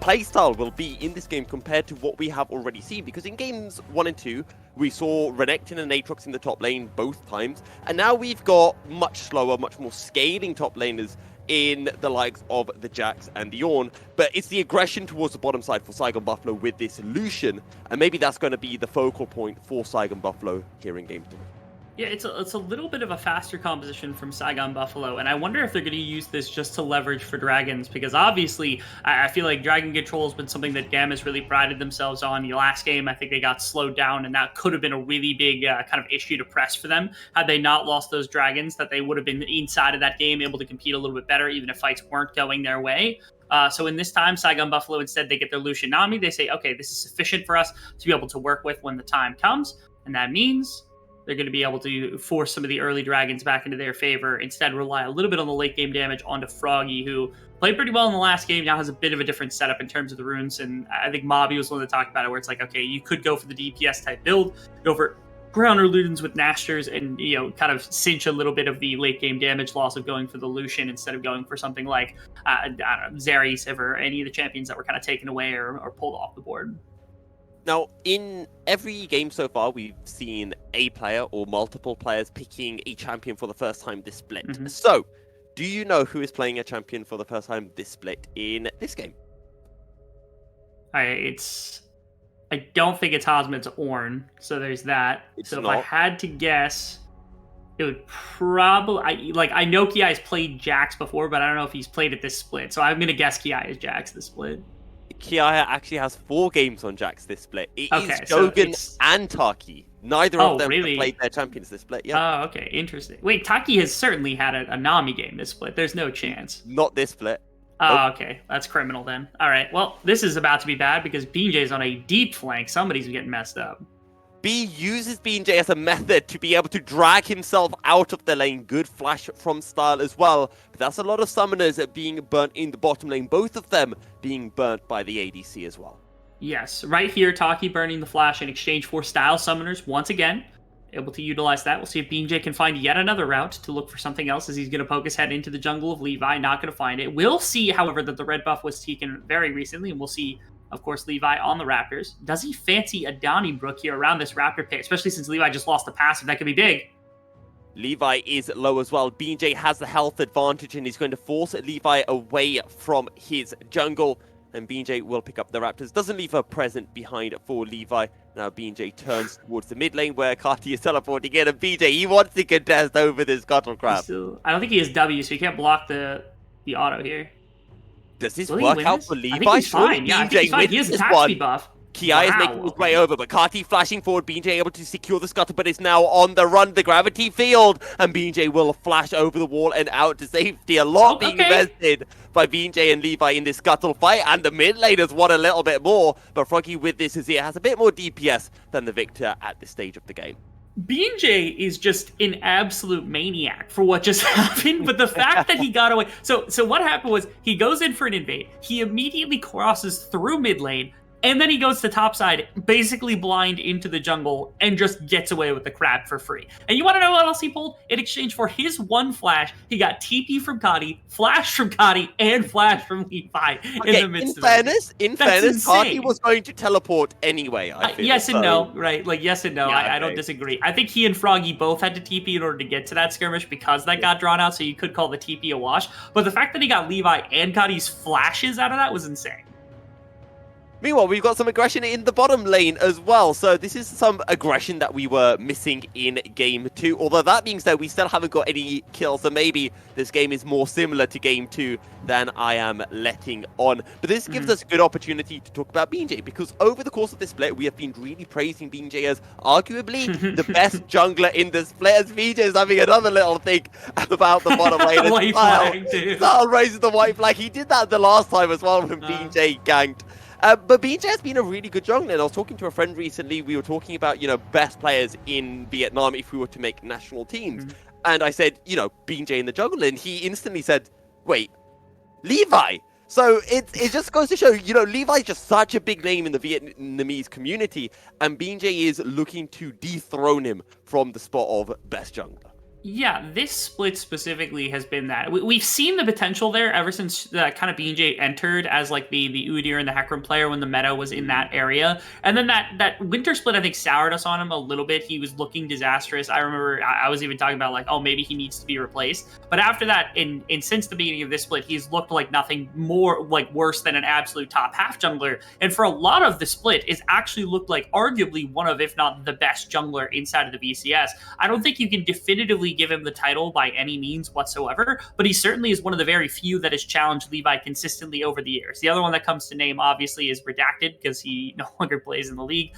playstyle will be in this game compared to what we have already seen. Because in games 1 and 2, we saw Renekton and Aatrox in the top lane both times. And now we've got much slower, much more scaling top laners in the likes of the Jax and the Ornn. But it's the aggression towards the bottom side for Saigon Buffalo with this Lucian. And maybe that's going to be the focal point for Saigon Buffalo here in game 3. Yeah, it's a little bit of a faster composition from Saigon Buffalo, and I wonder if they're going to use this just to leverage for Dragons, because obviously I feel like Dragon Control has been something that GAM has really prided themselves on. The last game, I think they got slowed down, and that could have been a really big kind of issue to press for them. Had they not lost those Dragons, that they would have been inside of that game, able to compete a little bit better, even if fights weren't going their way. So in this time, Saigon Buffalo, instead, they get their Lucian Nami. They say, okay, this is sufficient for us to be able to work with when the time comes, and that means they're going to be able to force some of the early Dragons back into their favor, instead rely a little bit on the late game damage onto Froggy, who played pretty well in the last game, now has a bit of a different setup in terms of the runes. And I think Mobby was one that talked about it, where it's like, okay, you could go for the DPS type build, go for Grounder Ludens with Nasters, and, you know, kind of cinch a little bit of the late game damage loss of going for the Lucian instead of going for something like, I don't know, Xerxes or any of the champions that were kind of taken away or pulled off the board. Now, in every game so far, we've seen a player or multiple players picking a champion for the first time this split. Mm-hmm. So, do you know who is playing a champion for the first time this split in this game? I don't think it's Hosma, it's Ornn, so there's that. It's if not. I had to guess, it would probably... I know Ki has played Jax before, but I don't know if he's played at this split, so I'm going to guess Ki is Jax this split. Kiaya actually has 4 games on Jax this split. It Okay, is so Shogun it's- and Taki. Neither Oh, of them really? have played their champions this split. Yeah, Oh, okay, interesting. Wait, Taki has certainly had a Nami game this split. There's no chance. not this split. Oh, okay. That's criminal then. All right, well, this is about to be bad because BJ's on a deep flank. Somebody's getting messed up. B uses B&J as a method to be able to drag himself out of the lane. Good flash from Style as well. But that's a lot of summoners being burnt in the bottom lane. Both of them being burnt by the ADC as well. Yes, right here, Taki burning the flash in exchange for Style Summoners once again. Able to utilize that. We'll see if BJ can find yet another route to look for something else, as he's going to poke his head into the jungle of Levi. Not going to find it. We'll see, however, that the red buff was taken very recently, and we'll see, of course, Levi on the Raptors. Does he fancy a Donnybrook here around this Raptor pit, especially since Levi just lost the passive? That could be big. Levi is low as well. BJ has the health advantage and he's going to force Levi away from his jungle. And BJ will pick up the Raptors. Doesn't leave a present behind for Levi. Now BJ turns towards the mid lane where Kati is teleporting in. And BJ, he wants to contest over this Scuttle Crab. I don't think he has W, so he can't block the auto here. Does this Will he work win out this? for Levi? I think he's Surely fine. Yeah, I BJ think he's fine. wins He has this attack one. speed buff. Kiai is making his way over, but Kati flashing forward. BJ able to secure the scuttle, but is now on the run. The gravity field, and BJ will flash over the wall and out to safety. A lot being invested by BJ and Levi in this scuttle fight, and the mid laners want a little bit more. But Froggy with this as he has a bit more DPS than the Victor at this stage of the game. B&J is just an absolute maniac for what just happened, but the fact that he got away... So what happened was, he goes in for an invade, he immediately crosses through mid lane, and then he goes to top side, basically blind into the jungle, and just gets away with the crab for free. And you want to know what else he pulled? In exchange for his one flash, he got TP from Kati, flash from Kati, and flash from Levi in the midst of it. In fairness, Kati was going to teleport anyway, I feel. Yes and no, right? Like, yes and no. Yeah, I don't disagree. I think he and Froggy both had to TP in order to get to that skirmish because that got drawn out, so you could call the TP a wash. But the fact that he got Levi and Kati's flashes out of that was insane. Meanwhile, we've got some aggression in the bottom lane as well. So this is some aggression that we were missing in Game 2. Although that being said, we still haven't got any kills. So maybe this game is more similar to Game 2 than I am letting on. But this gives us a good opportunity to talk about BJ. Because over the course of this split, we have been really praising BJ as arguably the best jungler in the split. As BJ is having another little think about the bottom lane. White flag, dude. Style raises the white flag. He did that the last time as well when BJ ganked. But BJ has been a really good jungler, and I was talking to a friend recently. We were talking about, best players in Vietnam if we were to make national teams. And I said, BJ in the jungle, and he instantly said, wait, Levi. So it just goes to show, Levi is just such a big name in the Vietnamese community, and BJ is looking to dethrone him from the spot of best jungler. Yeah, this split specifically has been that we've seen the potential there ever since kind of BJ entered as like the Udyr and the Hecarim player when the meta was in that area, and then that winter split I think soured us on him a little bit. He was looking disastrous. I remember I was even talking about like, oh, maybe he needs to be replaced. But after that, in since the beginning of this split, he's looked like nothing more like worse than an absolute top half jungler. And for a lot of the split, it's actually looked like arguably one of, if not the best jungler inside of the VCS. I don't think you can definitively give him the title by any means whatsoever, but he certainly is one of the very few that has challenged Levi consistently over the years. The other one that comes to name, obviously, is Redacted, because he no longer plays in the league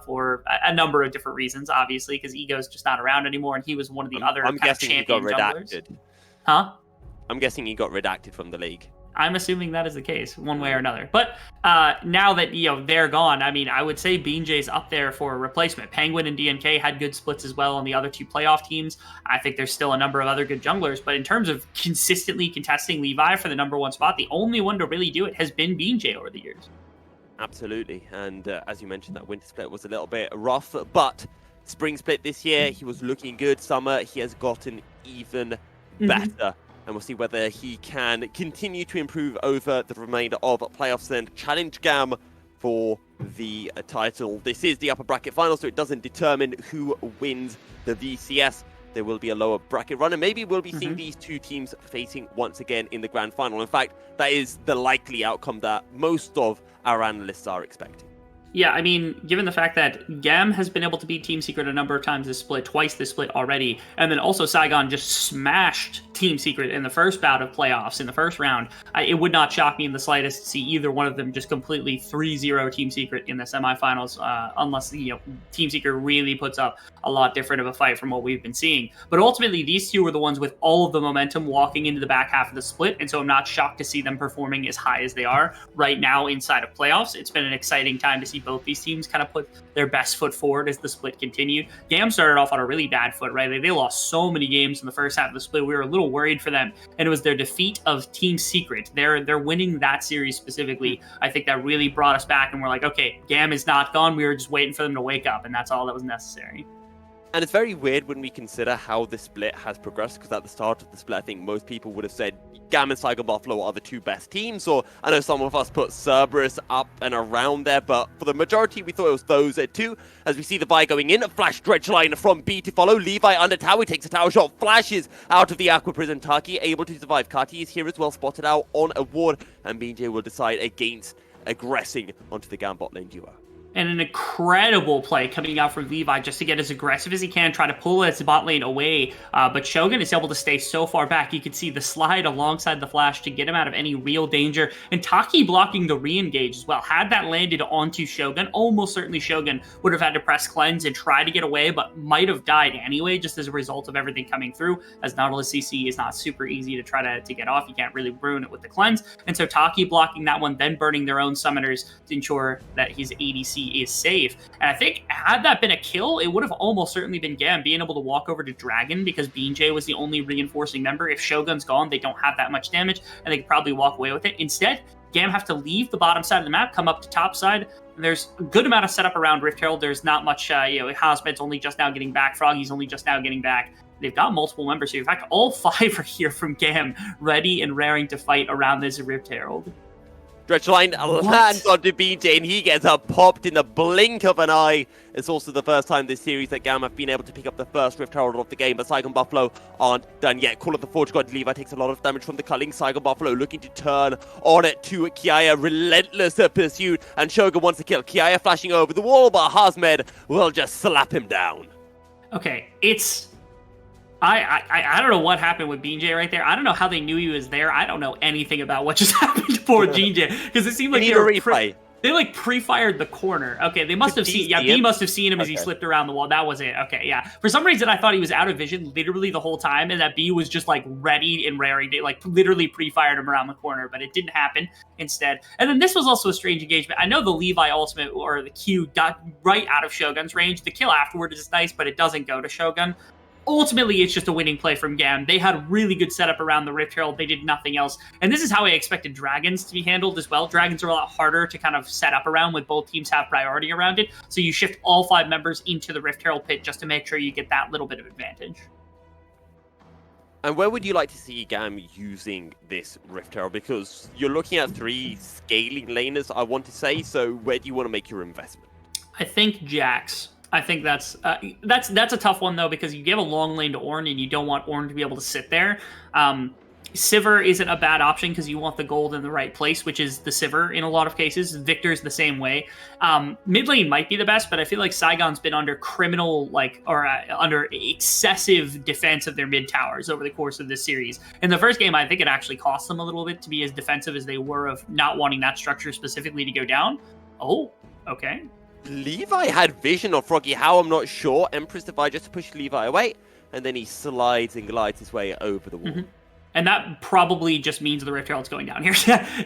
for a number of different reasons, obviously, because Ego's just not around anymore, and he was one of the other I'm guessing he got junglers. redacted. Huh? I'm guessing he got redacted from the league. I'm assuming that is the case, one way or another. But now that they're gone, I mean, I would say BJ's up there for a replacement. Penguin and DNK had good splits as well on the other two playoff teams. I think there's still a number of other good junglers, but in terms of consistently contesting Levi for the number one spot, the only one to really do it has been BJ over the years. Absolutely, and as you mentioned, that winter split was a little bit rough, but spring split this year, he was looking good. Summer, he has gotten even better. And we'll see whether he can continue to improve over the remainder of playoffs and challenge GAM for the title. This is the upper bracket final, so it doesn't determine who wins the VCS. There will be a lower bracket run, and maybe we'll be seeing these two teams facing once again in the grand final. In fact, that is the likely outcome that most of our analysts are expecting. Yeah, I mean, given the fact that GAM has been able to beat Team Secret a number of times this split, twice this split already, and then also Saigon just smashed Team Secret in the first bout of playoffs, in the first round, it would not shock me in the slightest to see either one of them just completely 3-0 Team Secret in the semifinals, unless, Team Secret really puts up a lot different of a fight from what we've been seeing. But ultimately, these two were the ones with all of the momentum walking into the back half of the split, and so I'm not shocked to see them performing as high as they are right now inside of playoffs. It's been an exciting time to see both these teams kind of put their best foot forward as the split continued. GAM started off on a really bad foot, right? They lost so many games in the first half of the split. We were a little worried for them, and it was their defeat of Team Secret. They're winning that series specifically. I think that really brought us back, and we're like, okay, GAM is not gone. We were just waiting for them to wake up, and that's all that was necessary. And it's very weird when we consider how the split has progressed, because at the start of the split, I think most people would have said GAM and Saigon Buffalo are the two best teams, or I know some of us put Cerberus up and around there, but for the majority, we thought it was those two. As we see the buy going in, a flash dredge line from B to follow. Levi under tower, takes a tower shot, flashes out of the Aqua Prison. Taki able to survive. Kati is here as well, spotted out on a ward, and BJ will decide against aggressing onto the GAM bot lane duo. And an incredible play coming out from Levi just to get as aggressive as he can, try to pull his bot lane away. But Shogun is able to stay so far back. You can see the slide alongside the flash to get him out of any real danger. And Taki blocking the re-engage as well. Had that landed onto Shogun, almost certainly Shogun would have had to press cleanse and try to get away, but might have died anyway, just as a result of everything coming through. As Nautilus CC is not super easy to try to get off. You can't really ruin it with the cleanse. And so Taki blocking that one, then burning their own summoners to ensure that his ADC is safe. And I think had that been a kill, it would have almost certainly been GAM being able to walk over to Dragon, because BJ was the only reinforcing member. If Shogun's gone, they don't have that much damage, and they could probably walk away with it. Instead, GAM have to leave the bottom side of the map, come up to top side. There's a good amount of setup around Rift Herald. There's not much, Hazmet's only just now getting back. Froggy's only just now getting back. They've got multiple members here. In fact, all 5 are here from GAM, ready and raring to fight around this Rift Herald. Dredge line lands onto BJ, and he gets popped in the blink of an eye. It's also the first time this series that GAM have been able to pick up the first Rift Herald of the game, but Saigon Buffalo aren't done yet. Call of the Forge God. Levi takes a lot of damage from the culling. Saigon Buffalo looking to turn on it to Kiaya. Relentless pursuit, and Shogun wants to kill. Kiaya flashing over the wall, but Hazmed will just slap him down. Okay, it's... I don't know what happened with BJ right there. I don't know how they knew he was there. I don't know anything about what just happened for BJ, because it seemed like they pre-fired the corner. Okay, they must have seen. Yeah, B must have seen him as he slipped around the wall. That was it. Okay, yeah. For some reason, I thought he was out of vision literally the whole time, and that B was just like ready and raring. They like literally pre-fired him around the corner, but it didn't happen instead. And then this was also a strange engagement. I know the Levi ultimate or the Q got right out of Shogun's range. The kill afterward is nice, but it doesn't go to Shogun. Ultimately, it's just a winning play from GAM. They had really good setup around the Rift Herald. They did nothing else. And this is how I expected Dragons to be handled as well. Dragons are a lot harder to kind of set up around when both teams have priority around it. So you shift all 5 members into the Rift Herald pit just to make sure you get that little bit of advantage. And where would you like to see GAM using this Rift Herald? Because you're looking at 3 scaling laners, I want to say. So where do you want to make your investment? I think Jax. I think that's a tough one though, because you give a long lane to Ornn and you don't want Ornn to be able to sit there. Sivir isn't a bad option because you want the gold in the right place, which is the Sivir in a lot of cases. Victor's the same way. Mid lane might be the best, but I feel like Saigon's been under under excessive defense of their mid towers over the course of this series. In the first game, I think it actually cost them a little bit to be as defensive as they were of not wanting that structure specifically to go down. Oh, okay. Levi had vision of Froggy How, I'm not sure. Empress Divide just to push Levi away, and then he slides and glides his way over the wall. Mm-hmm. And that probably just means the Rift Herald's going down here.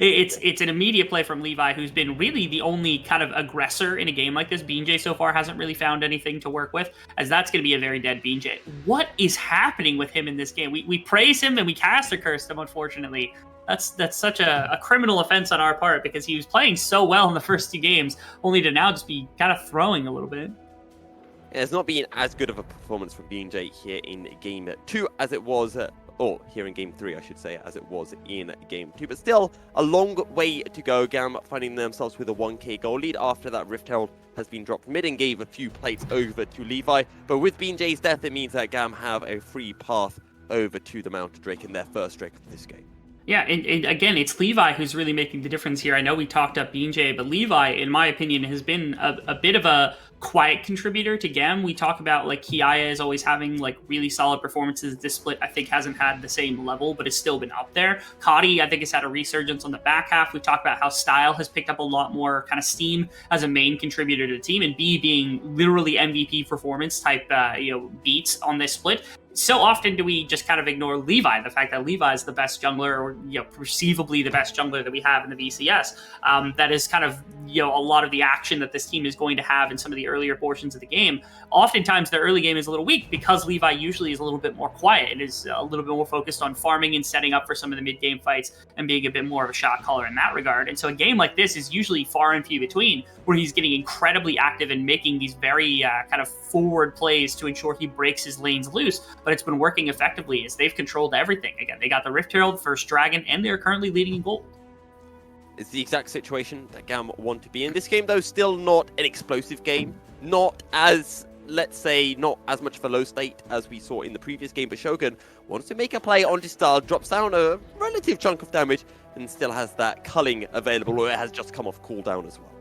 It's an immediate play from Levi, who's been really the only kind of aggressor in a game like this. BeanJ so far hasn't really found anything to work with, as that's going to be a very dead BeanJ. What is happening with him in this game? We praise him and we caster curse him, unfortunately. That's such a criminal offense on our part, because he was playing so well in the first 2 games, only to now just be kind of throwing a little bit. It's not been as good of a performance from BeanJ here in Game 2 as it was... or here in Game 3, I should say, as it was in Game 2. But still, a long way to go. GAM finding themselves with a 1k goal lead after that Rift Herald has been dropped mid and gave a few plates over to Levi. But with BeanJ's death, it means that GAM have a free path over to the Mountain Drake in their first Drake of this game. Yeah, and again, it's Levi who's really making the difference here. I know we talked up BeanJ, but Levi, in my opinion, has been a bit of a quiet contributor to GAM. We talk about, like, Kiaya is always having, like, really solid performances. This split, I think, hasn't had the same level, but it's still been up there. Kadi, I think, has had a resurgence on the back half. We talked about how Style has picked up a lot more kind of steam as a main contributor to the team, and B being literally MVP performance type, beats on this split. So often do we just kind of ignore Levi, the fact that Levi is the best jungler, or perceivably the best jungler that we have in the VCS. That is kind of a lot of the action that this team is going to have in some of the earlier portions of the game. Oftentimes the early game is a little weak because Levi usually is a little bit more quiet and is a little bit more focused on farming and setting up for some of the mid game fights and being a bit more of a shot caller in that regard. And so a game like this is usually far and few between where he's getting incredibly active and making these very kind of forward plays to ensure he breaks his lanes loose. But it's been working effectively as they've controlled everything. Again, they got the Rift Herald, first Dragon, and they're currently leading in gold. It's the exact situation that GAM want to be in. This game, though, still not an explosive game. Not as, let's say, not as much of a low state as we saw in the previous game. But Shogun wants to make a play onto Style, drops down a relative chunk of damage, and still has that culling available, or it has just come off cooldown as well.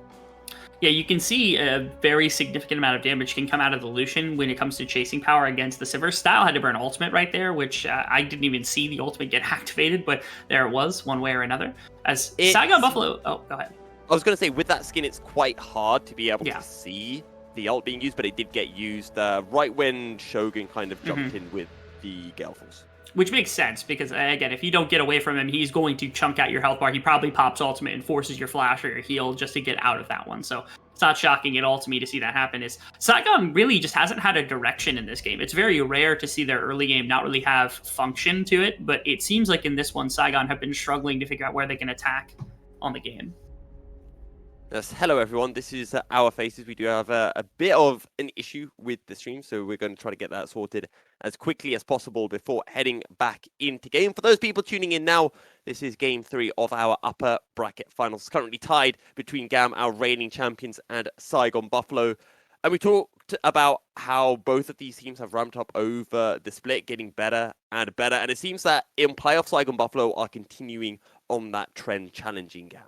Yeah, you can see a very significant amount of damage can come out of the Lucian when it comes to chasing power against the Sivir. Style had to burn ultimate right there, which I didn't even see the ultimate get activated, but there it was, one way or another. As Saigon Buffalo... Oh, go ahead. I was going to say, with that skin, it's quite hard to be able to see the ult being used, but it did get used right when Shogun kind of jumped in with the Gale Force. Which makes sense, because, again, if you don't get away from him, he's going to chunk out your health bar. He probably pops ultimate and forces your flash or your heal just to get out of that one. So it's not shocking at all to me to see that happen. Saigon really just hasn't had a direction in this game. It's very rare to see their early game not really have function to it, but it seems like in this one, Saigon have been struggling to figure out where they can attack on the game. Yes, hello everyone, this is Our Faces. We do have a bit of an issue with the stream, so we're going to try to get that sorted as quickly as possible before heading back into game. For those people tuning in now, this is Game 3 of our upper bracket finals, currently tied between GAM, our reigning champions, and Saigon Buffalo. And we talked about how both of these teams have ramped up over the split, getting better and better, and it seems that in playoff, Saigon Buffalo are continuing on that trend, challenging GAM.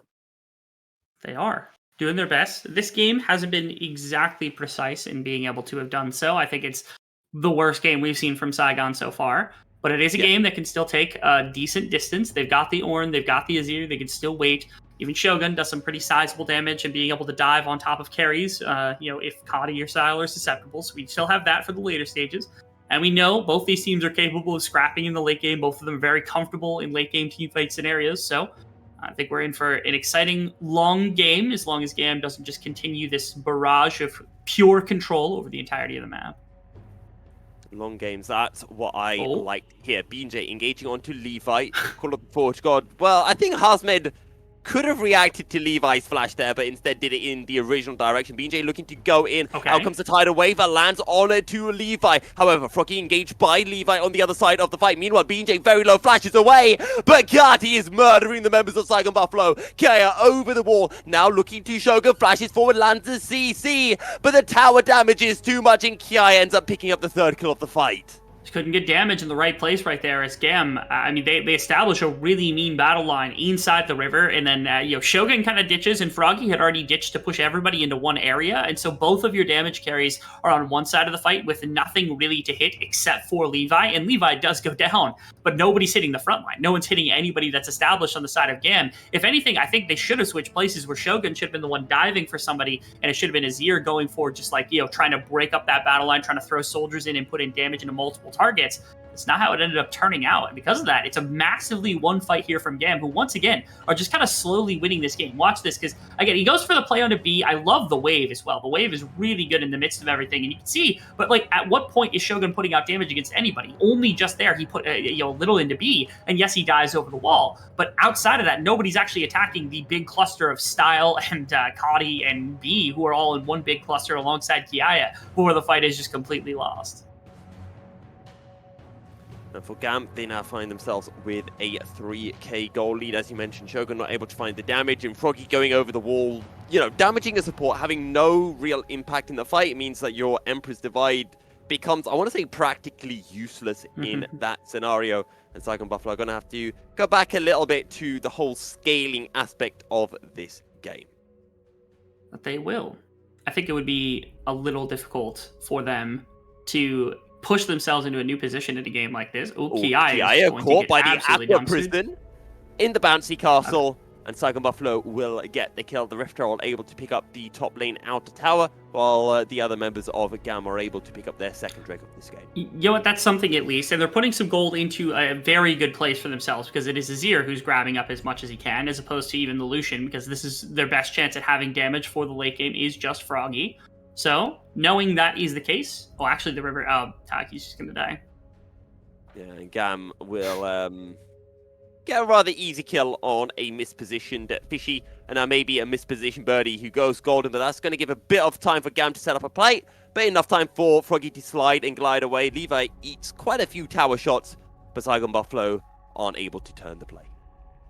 They are doing their best. This game hasn't been exactly precise in being able to have done so. I think it's the worst game we've seen from Saigon so far, but it is a game that can still take a decent distance. They've got the Ornn, they've got the Azir, they can still wait. Even Shogun does some pretty sizable damage and being able to dive on top of carries, if Kadi or Style are susceptible. So we still have that for the later stages. And we know both these teams are capable of scrapping in the late game. Both of them are very comfortable in late game teamfight scenarios. So I think we're in for an exciting long game, as long as GAM doesn't just continue this barrage of pure control over the entirety of the map. Long games, that's what I like here. BeanJ engaging onto Levi, call up the Forge God. Well, I think Hazmed could have reacted to Levi's flash there, but instead did it in the original direction. BJ looking to go in. Okay. Out comes the tidal wave that lands on it to Levi. However, Froggy engaged by Levi on the other side of the fight. Meanwhile, BJ very low flashes away, but Kati is murdering the members of Saigon Buffalo. Kaya over the wall, now looking to Shogun, flashes forward, lands the CC, but the tower damage is too much, and Kaya ends up picking up the third kill of the fight. Couldn't get damage in the right place right there as GAM. I mean, they establish a really mean battle line inside the river, and then, Shogun kind of ditches, and Froggy had already ditched to push everybody into one area, and so both of your damage carries are on one side of the fight with nothing really to hit except for Levi, and Levi does go down, but nobody's hitting the front line. No one's hitting anybody that's established on the side of GAM. If anything, I think they should have switched places where Shogun should have been the one diving for somebody, and it should have been Azir going for just trying to break up that battle line, trying to throw soldiers in and put in damage into multiple targets. It's not how it ended up turning out. And because of that, it's a massively won fight here from GAM, who once again are just kind of slowly winning this game. Watch this, because again, he goes for the play on to B. I love the wave as well. The wave is really good in the midst of everything. And you can see, but at what point is Shogun putting out damage against anybody? Only just there. He put a little into B, and yes, he dies over the wall. But outside of that, nobody's actually attacking the big cluster of Style and Kadi and B, who are all in one big cluster alongside Kiaya, where the fight is just completely lost. And for GAM, they now find themselves with a 3k goal lead. As you mentioned, Shogun not able to find the damage, and Froggy going over the wall, damaging a support, having no real impact in the fight. It means that your Emperor's Divide becomes, I want to say, practically useless in that scenario. And Saigon Buffalo are going to have to go back a little bit to the whole scaling aspect of this game. But they will. I think it would be a little difficult for them to push themselves into a new position in a game like this. Kiaya caught by the Aqua Prison in the bouncy castle, and Saigon Buffalo will get the kill. The Rift Herald able to pick up the top lane outer tower, while the other members of GAM are able to pick up their second drake of this game. You know what? That's something at least, and they're putting some gold into a very good place for themselves, because it is Azir who's grabbing up as much as he can, as opposed to even the Lucian, because this is their best chance at having damage for the late game is just Froggy. So, knowing that is the case... Oh, actually, the river... Taki's just gonna die. Yeah, and GAM will get a rather easy kill on a mispositioned Fishy, and now maybe a mispositioned Birdie who goes golden, but that's going to give a bit of time for GAM to set up a play, but enough time for Froggy to slide and glide away. Levi eats quite a few tower shots, but Saigon Buffalo aren't able to turn the play.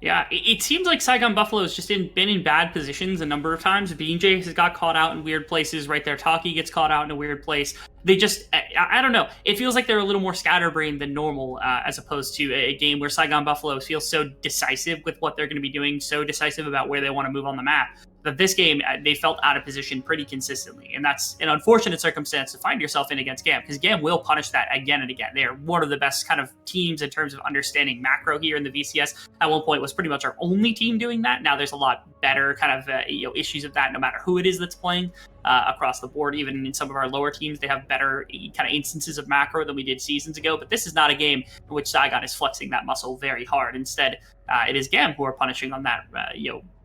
Yeah, it seems like Saigon Buffalo has just been in bad positions a number of times. BJ has got caught out in weird places right there. Taki gets caught out in a weird place. They just, I don't know. It feels like they're a little more scatterbrained than normal, as opposed to a game where Saigon Buffalo feels so decisive with what they're going to be doing, so decisive about where they want to move on the map. But this game, they felt out of position pretty consistently. And that's an unfortunate circumstance to find yourself in against GAM, because GAM will punish that again and again. They are one of the best kind of teams in terms of understanding macro here in the VCS. At one point, was pretty much our only team doing that. Now there's a lot better kind of issues of that, no matter who it is that's playing across the board. Even in some of our lower teams, they have better kind of instances of macro than we did seasons ago. But this is not a game in which Saigon is flexing that muscle very hard. Instead, it is GAM who are punishing on that,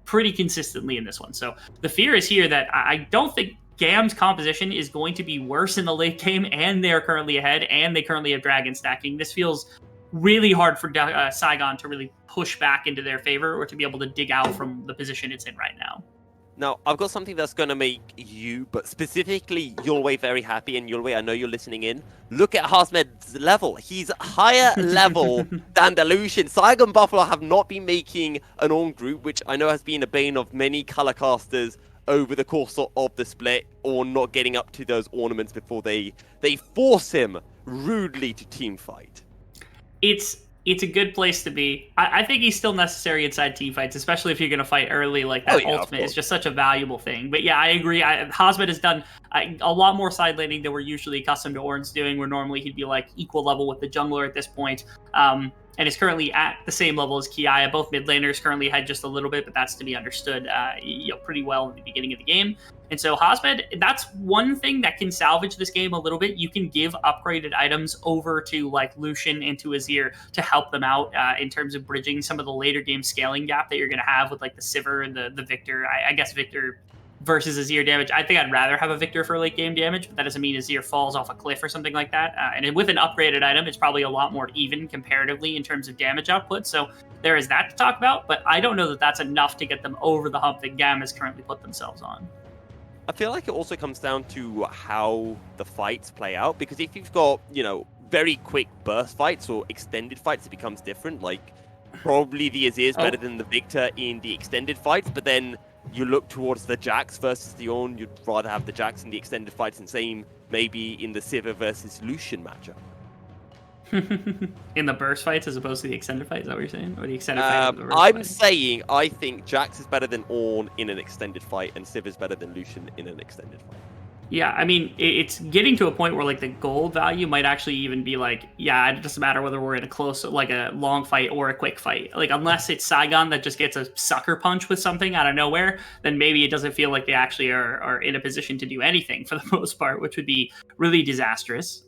pretty consistently in this one. So the fear is here that I don't think GAM's composition is going to be worse in the late game, and they're currently ahead, and they currently have dragon stacking. This feels really hard for Saigon to really push back into their favor, or to be able to dig out from the position it's in right now. Now, I've got something that's going to make you, but specifically Yulwei, very happy. And Yulwei, I know you're listening in. Look at Hasmed's level. He's higher level than the Lucian. Saigon Buffalo have not been making an on group, which I know has been a bane of many color casters over the course of the split, or not getting up to those ornaments before they force him rudely to team fight. It's a good place to be. I think he's still necessary inside team fights, especially if you're going to fight early. Like that ultimate is just such a valuable thing. But yeah, I agree. Hasmed has done a lot more side laning than we're usually accustomed to Orin's doing, where normally he'd be like equal level with the jungler at this point. And is currently at the same level as Kiaya. Both mid laners currently had just a little bit, but that's to be understood pretty well in the beginning of the game. And so Hasmed, that's one thing that can salvage this game a little bit. You can give upgraded items over to like Lucian and to Azir to help them out in terms of bridging some of the later game scaling gap that you're going to have with like the Sivir and the Victor. I guess Victor versus Azir damage. I think I'd rather have a Victor for late game damage, but that doesn't mean Azir falls off a cliff or something like that. And with an upgraded item, it's probably a lot more even comparatively in terms of damage output. So there is that to talk about, but I don't know that that's enough to get them over the hump that GAM has currently put themselves on. I feel like it also comes down to how the fights play out, because if you've got, very quick burst fights or extended fights, it becomes different. Like, probably the Azir is better than the Victor in the extended fights, but then you look towards the Jax versus the Ornn, you'd rather have the Jax in the extended fights, and same maybe in the Sivir versus Lucian matchup. In the burst fights as opposed to the extended fight, is that what you're saying? Or the extended fight? I'm saying I think Jax is better than Ornn in an extended fight, and Sivir is better than Lucian in an extended fight. Yeah, I mean, it's getting to a point where, like, the gold value might actually even be like, yeah, it doesn't matter whether we're in a close, like, a long fight or a quick fight. Like, unless it's Saigon that just gets a sucker punch with something out of nowhere, then maybe it doesn't feel like they actually are in a position to do anything for the most part, which would be really disastrous.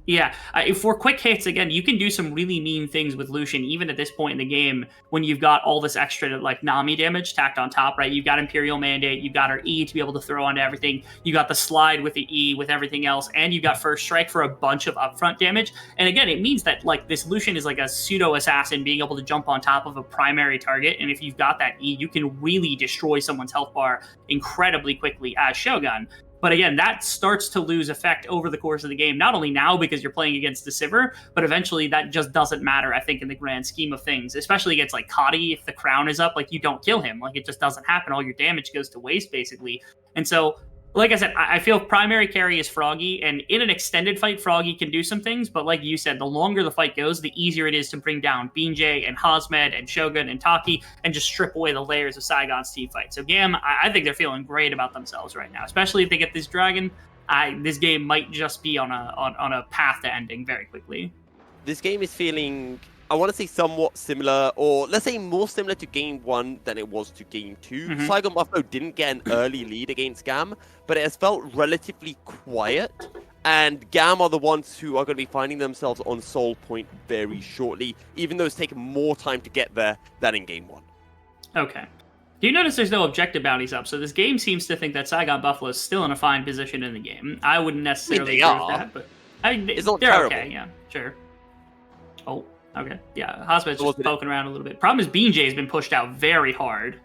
Yeah, for quick hits, again, you can do some really mean things with Lucian, even at this point in the game, when you've got all this extra, like, Nami damage tacked on top, right? You've got Imperial Mandate, you've got her E to be able to throw onto everything, you got the slide with the E with everything else, and you got First Strike for a bunch of upfront damage. And again, it means that, like, this Lucian is like a pseudo-assassin being able to jump on top of a primary target, and if you've got that E, you can really destroy someone's health bar incredibly quickly as Shogun. But again, that starts to lose effect over the course of the game, not only now because you're playing against the Sivir, but eventually that just doesn't matter, I think, in the grand scheme of things, especially against, like, Kadi. If the crown is up, like, you don't kill him. Like, it just doesn't happen. All your damage goes to waste, basically. And so, like I said, I feel primary carry is Froggy, and in an extended fight, Froggy can do some things, but like you said, the longer the fight goes, the easier it is to bring down BeanJ and Hosmed and Shogun and Taki and just strip away the layers of Saigon's team fight. So GAM, I think they're feeling great about themselves right now, especially if they get this dragon. This game might just be on a path to ending very quickly. This game is feeling, I want to say, somewhat similar, or let's say more similar to Game 1 than it was to Game 2. Mm-hmm. Saigon Buffalo didn't get an early lead against GAM, but it has felt relatively quiet, and GAM are the ones who are going to be finding themselves on Soul Point very shortly, even though it's taken more time to get there than in Game 1. Okay. Do you notice there's no objective bounties up? So this game seems to think that Saigon Buffalo is still in a fine position in the game. I wouldn't necessarily agree with that, but it's not they're terrible. Okay, yeah, sure. Oh, okay. Yeah, Hosmed's just poking around a little bit. Problem is BeanJ has been pushed out very hard.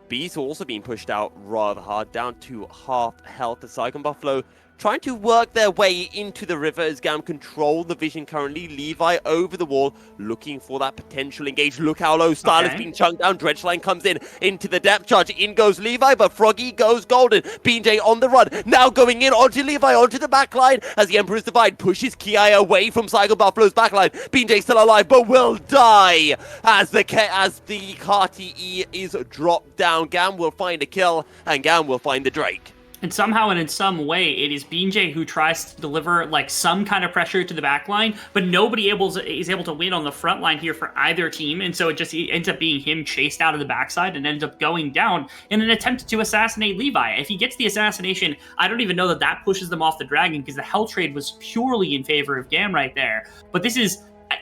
B's also being pushed out rather hard, down to half health. The Saigon Buffalo trying to work their way into the river as GAM control the vision currently. Levi over the wall, looking for that potential engage. Look how low Style has been chunked down. Dredgeline comes in into the depth charge. In goes Levi, but Froggy goes golden. BeanJ on the run, now going in onto Levi, onto the backline as the Emperor's Divide pushes Ki away from Saigon Buffalo's backline. BeanJ still alive, but will die as the KTE is dropped down. GAM will find a kill, and GAM will find the Drake. And somehow and in some way, it is BeanJ who tries to deliver like some kind of pressure to the back line, but nobody is able to win on the front line here for either team. And so it ends up being him chased out of the backside and ends up going down in an attempt to assassinate Levi. If he gets the assassination, I don't even know that pushes them off the dragon, because the hell trade was purely in favor of GAM right there. But this is...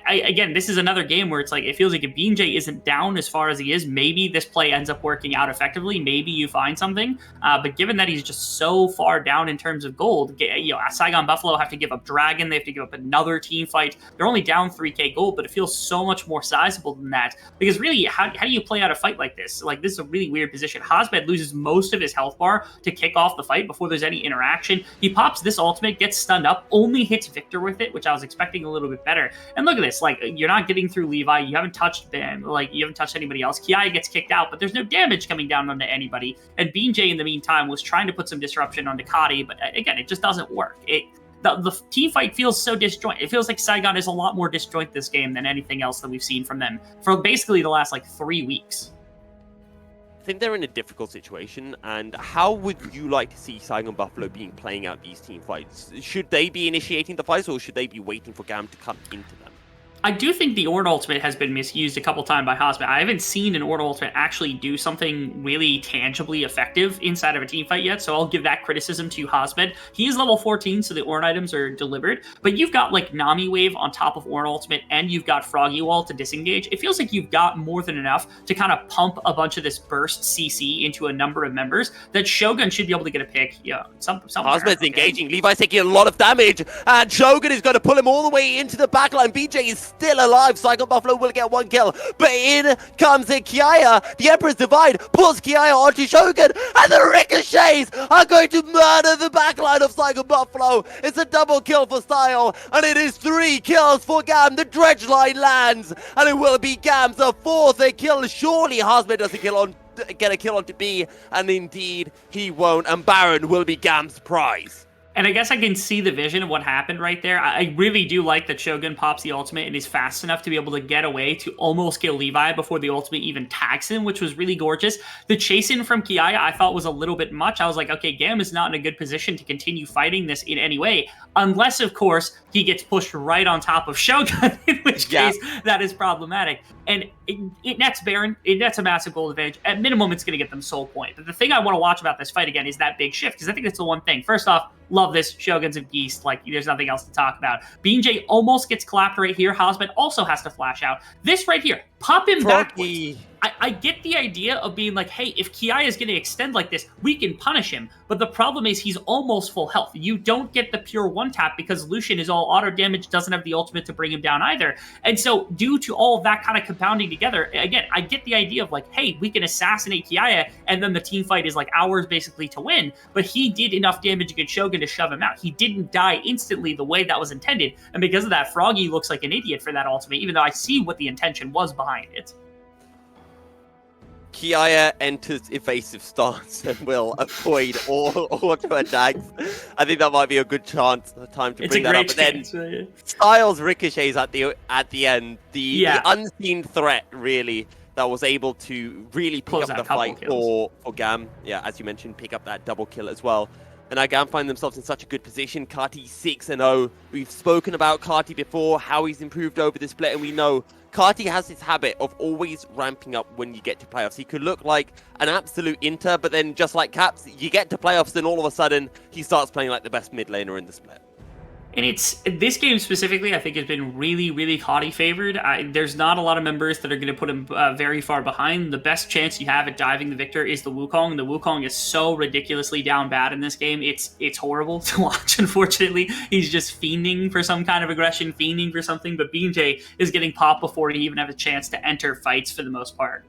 again, this is another game where it's like, it feels like if BeanJ isn't down as far as he is, maybe this play ends up working out effectively. Maybe you find something. But given that he's just so far down in terms of gold, Saigon Buffalo have to give up Dragon. They have to give up another team fight. They're only down 3k gold, but it feels so much more sizable than that. Because really, how do you play out a fight like this? Like, this is a really weird position. Hosmed loses most of his health bar to kick off the fight before there's any interaction. He pops this ultimate, gets stunned up, only hits Victor with it, which I was expecting a little bit better. And look at this. Like, you're not getting through Levi. You haven't touched Ben. Like, you haven't touched anybody else. Ki gets kicked out, but there's no damage coming down onto anybody. And BeanJ, in the meantime, was trying to put some disruption onto Kadi, but again, it just doesn't work. The team fight feels so disjoint. It feels like Saigon is a lot more disjoint this game than anything else that we've seen from them for basically the last, 3 weeks. I think they're in a difficult situation, and how would you like to see Saigon Buffalo playing out these team fights? Should they be initiating the fights, or should they be waiting for GAM to come into them? I do think the Ornn ultimate has been misused a couple times by Hosmed. I haven't seen an Ornn ultimate actually do something really tangibly effective inside of a team fight yet, so I'll give that criticism to Hosmed. He is level 14, so the Ornn items are delivered, but you've got Nami Wave on top of Ornn ultimate, and you've got Froggy Wall to disengage. It feels like you've got more than enough to kind of pump a bunch of this burst CC into a number of members that Shogun should be able to get a pick. Hosmed's engaging. Levi's taking a lot of damage, and Shogun is going to pull him all the way into the backline. BeanJ is still alive. Saigon Buffalo will get 1 kill, but in comes Kiaya. The Emperor's Divide pulls Kiaya onto Shogun, and the ricochets are going to murder the backline of Saigon Buffalo. It's a double kill for Style, and it is 3 kills for GAM. The dredge line lands, and it will be GAM's 4th kill. Surely Hasmed doesn't get a kill onto B, and indeed he won't, and Baron will be GAM's prize. And I guess I can see the vision of what happened right there. I really do like that Shogun pops the ultimate and is fast enough to be able to get away to almost kill Levi before the ultimate even tags him, which was really gorgeous. The chase in from Kiaya I thought was a little bit much. I was like, okay, GAM is not in a good position to continue fighting this in any way, unless, of course, he gets pushed right on top of Shogun, in which case that is problematic. And it nets Baron. It nets a massive gold advantage. At minimum, it's going to get them soul point. But the thing I want to watch about this fight again is that big shift, because I think that's the one thing. First off, love this. Shogun's a beast. Like, there's nothing else to talk about. BJ almost gets clapped right here. Hasmed also has to flash out. This right here, pop him backwards. I get the idea of being like, hey, if Kiaya is going to extend like this, we can punish him. But the problem is he's almost full health. You don't get the pure one-tap because Lucian is all auto damage, doesn't have the ultimate to bring him down either. And so due to all of that kind of compounding together, again, I get the idea of like, hey, we can assassinate Kiaya and then the team fight is like ours basically to win. But he did enough damage against Shogun to shove him out. He didn't die instantly the way that was intended. And because of that, Froggy looks like an idiot for that ultimate, even though I see what the intention was behind it. Kiaya enters evasive stance and will avoid all auto attacks. I think that might be a good time to bring that up. But then Styles ricochets at the end. The unseen threat, really, that was able to really pick up the fight for GAM. Yeah, as you mentioned, pick up that double kill as well. And now GAM find themselves in such a good position. Kati 6-0. We've spoken about Kati before, how he's improved over the split, and we know Kati has this habit of always ramping up when you get to playoffs. He could look like an absolute Inter, but then just like Caps, you get to playoffs, and all of a sudden, he starts playing like the best mid laner in the split. And this game specifically, I think, has been really, really Kati favored. There's not a lot of members that are going to put him very far behind. The best chance you have at diving the victor is the Wukong. The Wukong is so ridiculously down bad in this game. It's horrible to watch, unfortunately. He's just fiending for some kind of aggression, fiending for something, but BJ is getting popped before he even has a chance to enter fights for the most part.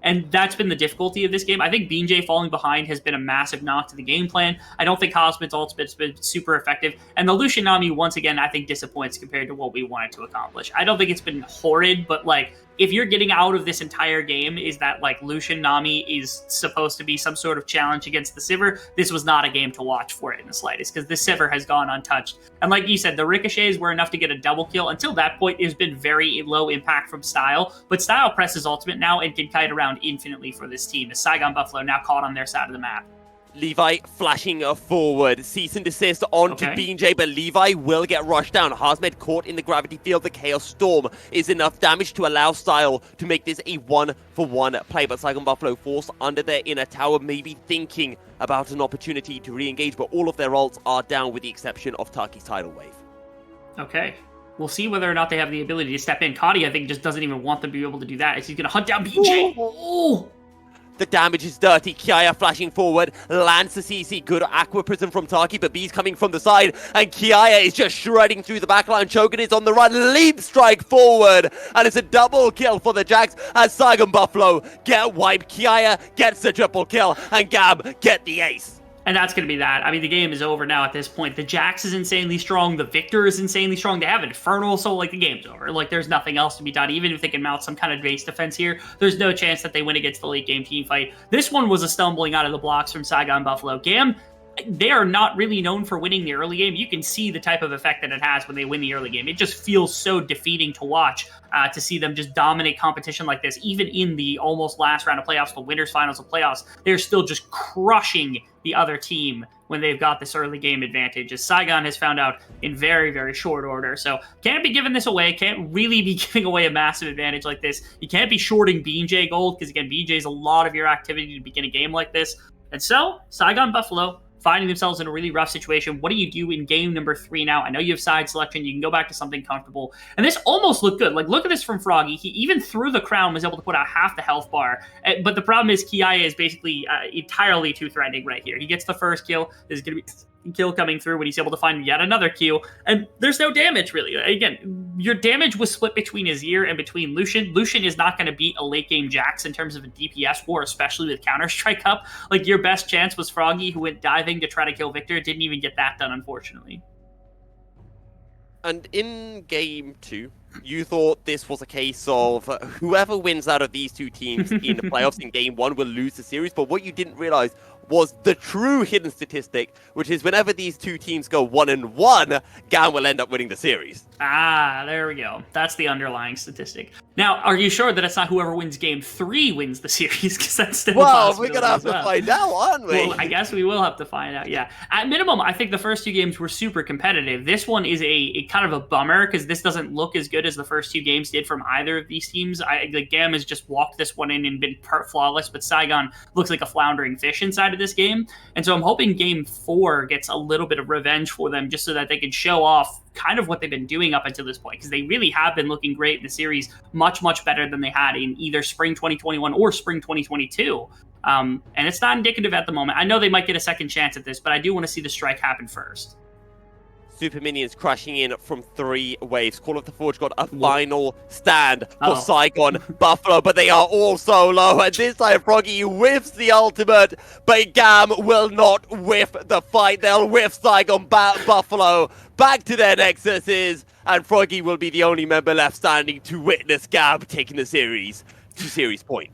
And that's been the difficulty of this game. I think BJ falling behind has been a massive knock to the game plan. I don't think Hasmed's ultimate's been super effective. And the Lucian Nami, once again, I think disappoints compared to what we wanted to accomplish. I don't think it's been horrid, but like, if you're getting out of this entire game is that like Lucian Nami is supposed to be some sort of challenge against the Sivir, this was not a game to watch for it in the slightest, because the Sivir has gone untouched. And like you said, the ricochets were enough to get a double kill. Until that point, there's been very low impact from Style, but Style presses ultimate now and can kite around infinitely for this team, as Saigon Buffalo now caught on their side of the map. Levi flashing forward. Cease and desist onto BJ, but Levi will get rushed down. Hasmed caught in the gravity field. The Chaos Storm is enough damage to allow Style to make this a 1-for-1 play. But Saigon Buffalo forced under their inner tower, maybe thinking about an opportunity to re-engage, but all of their ults are down with the exception of Taki's Tidal Wave. Okay. We'll see whether or not they have the ability to step in. Kati, I think, just doesn't even want them to be able to do that. He's going to hunt down BJ. Ooh. The damage is dirty. Kiaya flashing forward, lands the CC. Good Aqua Prism from Taki, but B's coming from the side, and Kiaya is just shredding through the backline. Shogun is on the run, leap strike forward, and it's a double kill for the Jax as Saigon Buffalo get wiped. Kiaya gets the triple kill, and GAM get the ace. And that's going to be that. I mean, the game is over now at this point. The Jax is insanely strong. The Victor is insanely strong. They have Infernal, so, like, the game's over. Like, there's nothing else to be done. Even if they can mount some kind of base defense here, there's no chance that they win against the late game team fight. This one was a stumbling out of the blocks from Saigon Buffalo. GAM, they are not really known for winning the early game. You can see the type of effect that it has when they win the early game. It just feels so defeating to watch, to see them just dominate competition like this. Even in the almost last round of playoffs, the winners finals of playoffs, they're still just crushing the other team when they've got this early game advantage, as Saigon has found out in very, very short order. So can't be giving this away. Can't really be giving away a massive advantage like this. You can't be shorting BJ gold, because again, BJ is a lot of your activity to begin a game like this. And so Saigon Buffalo finding themselves in a really rough situation. What do you do in game number 3 now? I know you have side selection. You can go back to something comfortable. And this almost looked good. Like, look at this from Froggy. He even through the crown was able to put out half the health bar. But the problem is Kiaya is basically entirely too threatening right here. He gets the first kill. This is going to be kill coming through when he's able to find yet another Q, and there's no damage really. Again, your damage was split between Azir and between Lucian. Lucian is not going to beat a late game Jax in terms of a DPS war, especially with Counter-Strike up. Like, your best chance was Froggy, who went diving to try to kill Victor. Didn't even get that done, unfortunately. And in game 2, you thought this was a case of whoever wins out of these two teams in the playoffs in game 1 will lose the series, but what you didn't realize was the true hidden statistic, which is whenever these two teams go 1-1, GAM will end up winning the series. Ah, there we go. That's the underlying statistic. Now, are you sure that it's not whoever wins game 3 wins the series? Because that's still a possibility. We're going to have to find out, aren't we? Well, I guess we will have to find out, yeah. At minimum, I think the first 2 games were super competitive. This one is a kind of a bummer, because this doesn't look as good as the first 2 games did from either of these teams. The GAM has just walked this one in and been flawless, but Saigon looks like a floundering fish inside of this game. And so I'm hoping game 4 gets a little bit of revenge for them, just so that they can show off kind of what they've been doing up until this point, because they really have been looking great in the series, much better than they had in either spring 2021 or spring 2022. And it's not indicative at the moment. I know they might get a second chance at this, but I do want to see the strike happen first. Super Minions crashing in from 3 waves. Call of the Forge got a final stand for Saigon Buffalo, but they are all so low. And this time, Froggy whiffs the ultimate, but GAM will not whiff the fight. They'll whiff Saigon Buffalo back to their Nexuses, and Froggy will be the only member left standing to witness GAM taking the series to series point.